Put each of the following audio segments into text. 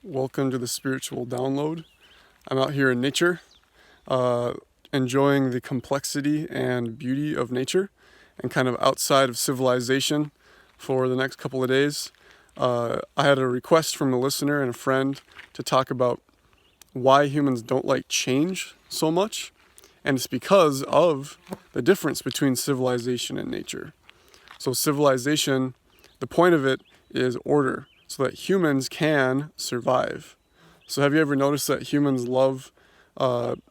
Welcome to the spiritual download. I'm out here in nature, uh, enjoying the complexity and beauty of nature and kind of outside of civilization for the next couple of days. I had a request from a listener and a friend to talk about why humans don't like change so much, and it's because of the difference between civilization and nature. So civilization, the point of it is order, so that humans can survive. So have you ever noticed that humans love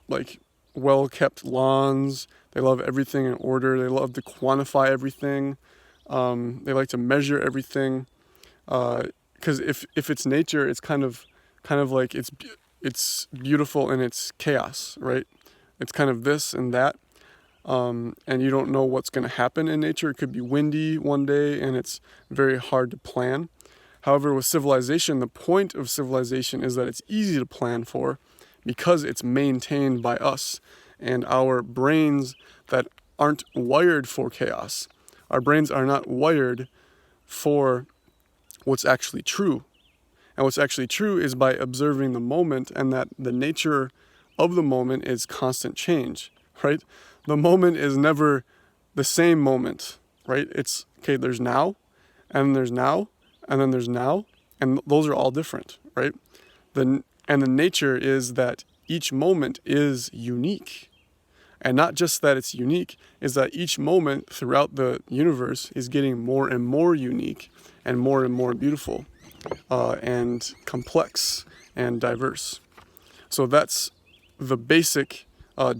like well-kept lawns? They love everything in order. They love to quantify everything. They like to measure everything. Because if it's nature, it's kind of like it's beautiful in its chaos, right? It's kind of this and that. And you don't know what's going to happen in nature. It could be windy one day and it's very hard to plan. However, with civilization, the point of civilization is that it's easy to plan for because it's maintained by us and our brains that aren't wired for chaos. Our brains are not wired for what's actually true. And what's actually true is by observing the moment, and that the nature of the moment is constant change, right? The moment is never the same moment, right? It's, okay, there's now, and there's now, and then there's now, and those are all different, right? And the nature is that each moment is unique. And not just that it's unique, is that each moment throughout the universe is getting more and more unique and more beautiful and complex and diverse. So that's the basic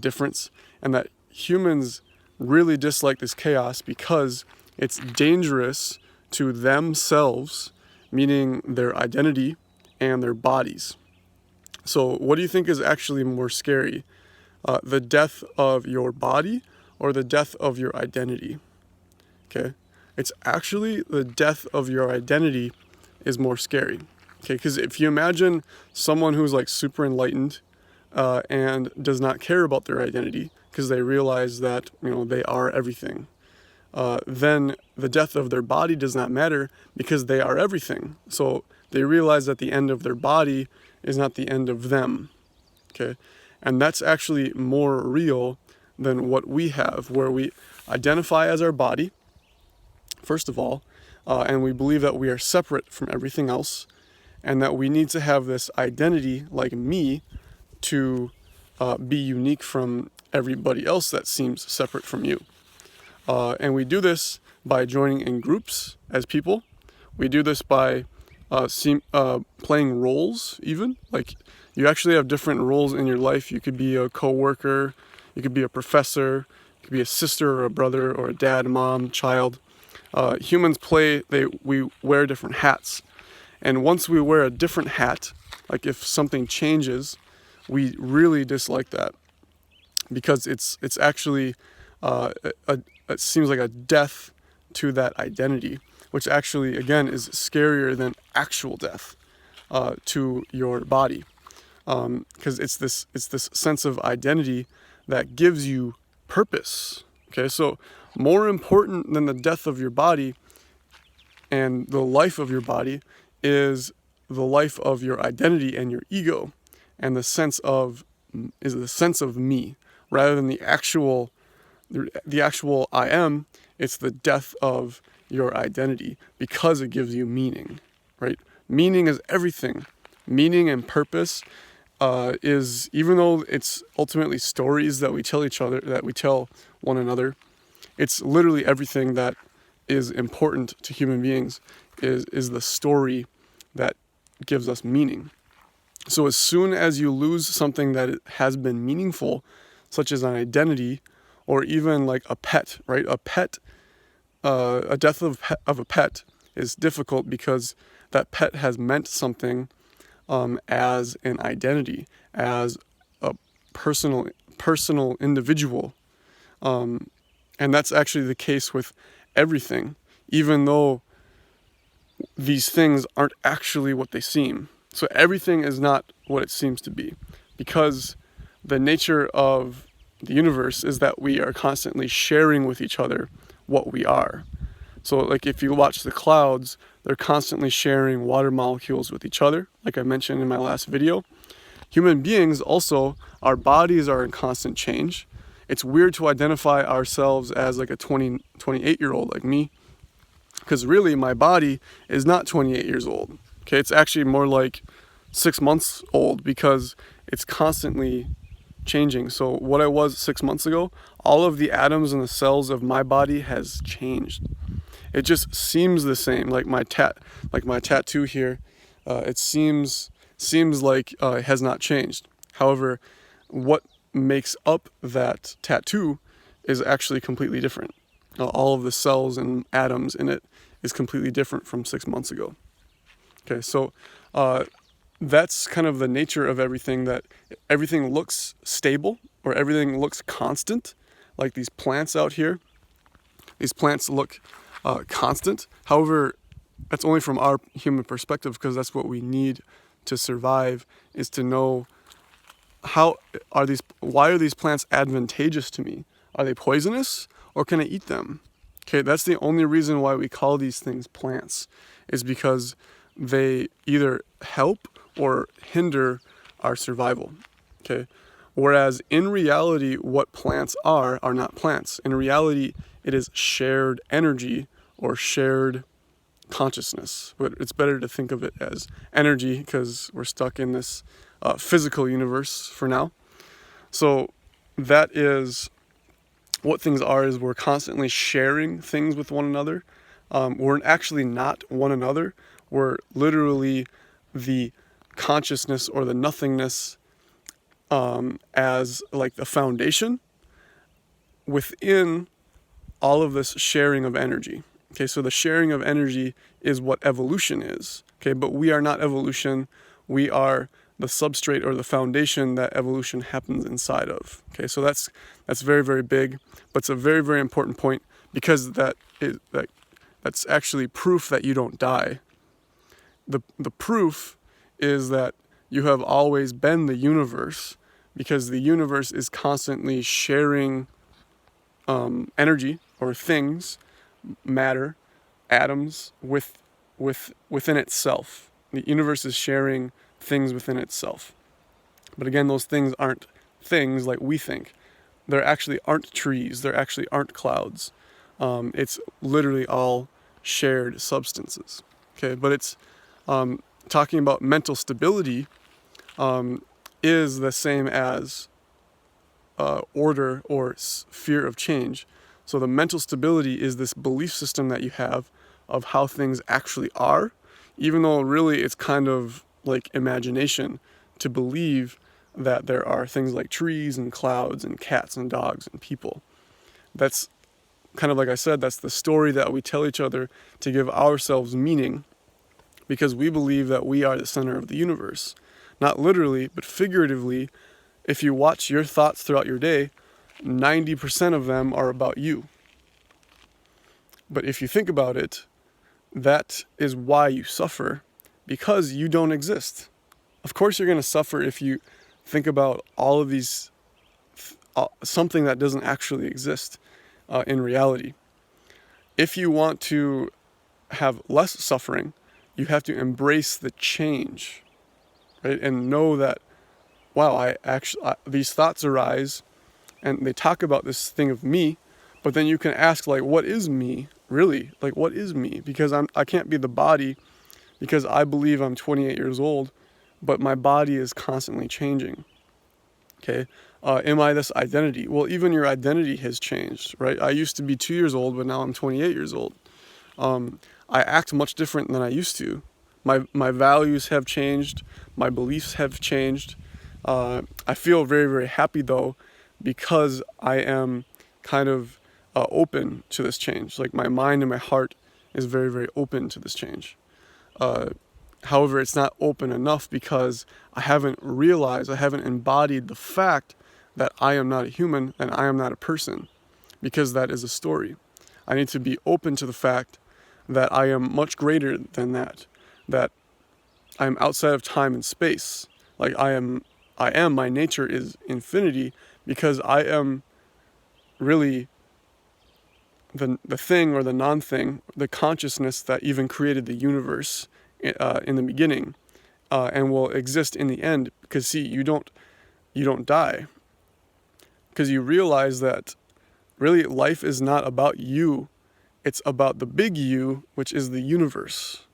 difference, and that humans really dislike this chaos because it's dangerous to themselves, meaning their identity and their bodies. So what do you think is actually more scary? The death of your body or the death of your identity? Okay, it's actually the death of your identity is more scary. Okay, because if you imagine someone who's like super enlightened and does not care about their identity because they realize that they are everything, then the death of their body does not matter because they are everything. So they realize that the end of their body is not the end of them. Okay, and that's actually more real than what we have, where we identify as our body, first of all, and we believe that we are separate from everything else, and that we need to have this identity like me to be unique from everybody else that seems separate from you. And we do this by joining in groups as people. We do this by playing roles, even. Like, you actually have different roles in your life. You could be a coworker, you could be a professor, you could be a sister or a brother or a dad, mom, child. Humans we wear different hats. And once we wear a different hat, like if something changes, we really dislike that because it's actually it seems like a death to that identity, which actually again is scarier than actual death to your body, because it's this sense of identity that gives you purpose. Okay, so more important than the death of your body and the life of your body is the life of your identity and your ego, and the sense of me, rather than the actual I am. It's the death of your identity because it gives you meaning, right? Meaning is everything. Meaning and purpose is, even though it's ultimately stories that we tell each other, that we tell one another, it's literally everything that is important to human beings is the story that gives us meaning. So as soon as you lose something that has been meaningful, such as an identity, or even like a pet, right? A death of a pet is difficult because that pet has meant something as an identity, as a personal individual. And that's actually the case with everything, even though these things aren't actually what they seem. So everything is not what it seems to be, because the nature of the universe is that we are constantly sharing with each other what we are. So like if you watch the clouds, They're constantly sharing water molecules with each other, like I mentioned in my last video. Human beings also, our bodies are in constant change. It's weird to identify ourselves as like a 28-year-old like me, because really my body is not 28 years old. Okay, it's actually more like 6 months old because it's constantly changing. So what I was 6 months ago, all of the atoms and the cells of my body has changed. It just seems the same, like my tattoo here. It seems like it has not changed. However, what makes up that tattoo is actually completely different. All of the cells and atoms in it is completely different from 6 months ago. Okay, so that's kind of the nature of everything, that everything looks stable or everything looks constant. Like these plants out here, these plants look constant. However, that's only from our human perspective, because that's what we need to survive, is to know why are these plants advantageous to me? Are they poisonous, or can I eat them? Okay, that's the only reason why we call these things plants, is because they either help or hinder our survival. Okay, whereas in reality, what plants are not plants. In reality, it is shared energy or shared consciousness. But it's better to think of it as energy, because we're stuck in this physical universe for now. So that is what things are, is we're constantly sharing things with one another. We're actually not one another. We're literally the consciousness or the nothingness as like the foundation within all of this sharing of energy. Okay, so the sharing of energy is what evolution is. Okay, but we are not evolution. We are the substrate or the foundation that evolution happens inside of. Okay, so that's very, very big, but it's a very, very important point, because that's actually proof that you don't die. The proof is that you have always been the universe, because the universe is constantly sharing energy or things, matter, atoms within itself. The universe is sharing things within itself. But again, those things aren't things like we think. There actually aren't trees. There actually aren't clouds. It's literally all shared substances. Okay, but it's talking about mental stability is the same as order or fear of change. So the mental stability is this belief system that you have of how things actually are, even though really it's kind of like imagination to believe that there are things like trees and clouds and cats and dogs and people. That's kind of, like I said, that's the story that we tell each other to give ourselves meaning, because we believe that we are the center of the universe. Not literally, but figuratively. If you watch your thoughts throughout your day, 90% of them are about you. But if you think about it, that is why you suffer, because you don't exist. Of course you're going to suffer if you think about all of these, something that doesn't actually exist in reality. If you want to have less suffering, you have to embrace the change, right? And know that, wow, these thoughts arise and they talk about this thing of me, but then you can ask, like, what is me? Really? Like, what is me? Because I can't be the body, because I believe I'm 28 years old, but my body is constantly changing. Okay? Am I this identity? Well, even your identity has changed, right? I used to be 2 years old, but now I'm 28 years old. I act much different than I used to. My values have changed. My beliefs have changed. I feel very, very happy, though, because I am kind of open to this change. Like, my mind and my heart is very, very open to this change. However, it's not open enough, because I haven't embodied the fact that I am not a human and I am not a person, because that is a story. I need to be open to the fact that I am much greater than that I am outside of time and space. Like, my nature is infinity, because I am really the thing or the non-thing, the consciousness that even created the universe in the beginning, and will exist in the end. Because see, you don't die, because you realize that really life is not about you, it's about the big you, which is the universe.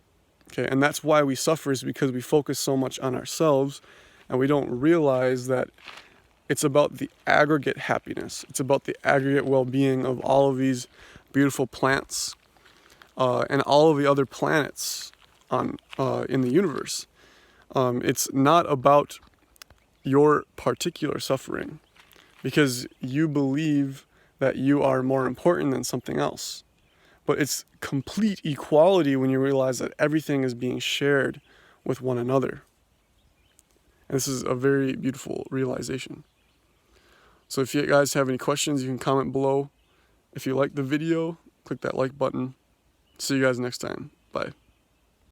Okay, and that's why we suffer, is because we focus so much on ourselves, and we don't realize that it's about the aggregate happiness. It's about the aggregate well-being of all of these beautiful plants and all of the other planets in the universe. It's not about your particular suffering, because you believe that you are more important than something else. But it's complete equality when you realize that everything is being shared with one another. And this is a very beautiful realization. So if you guys have any questions, you can comment below. If you like the video, click that like button. See you guys next time. Bye.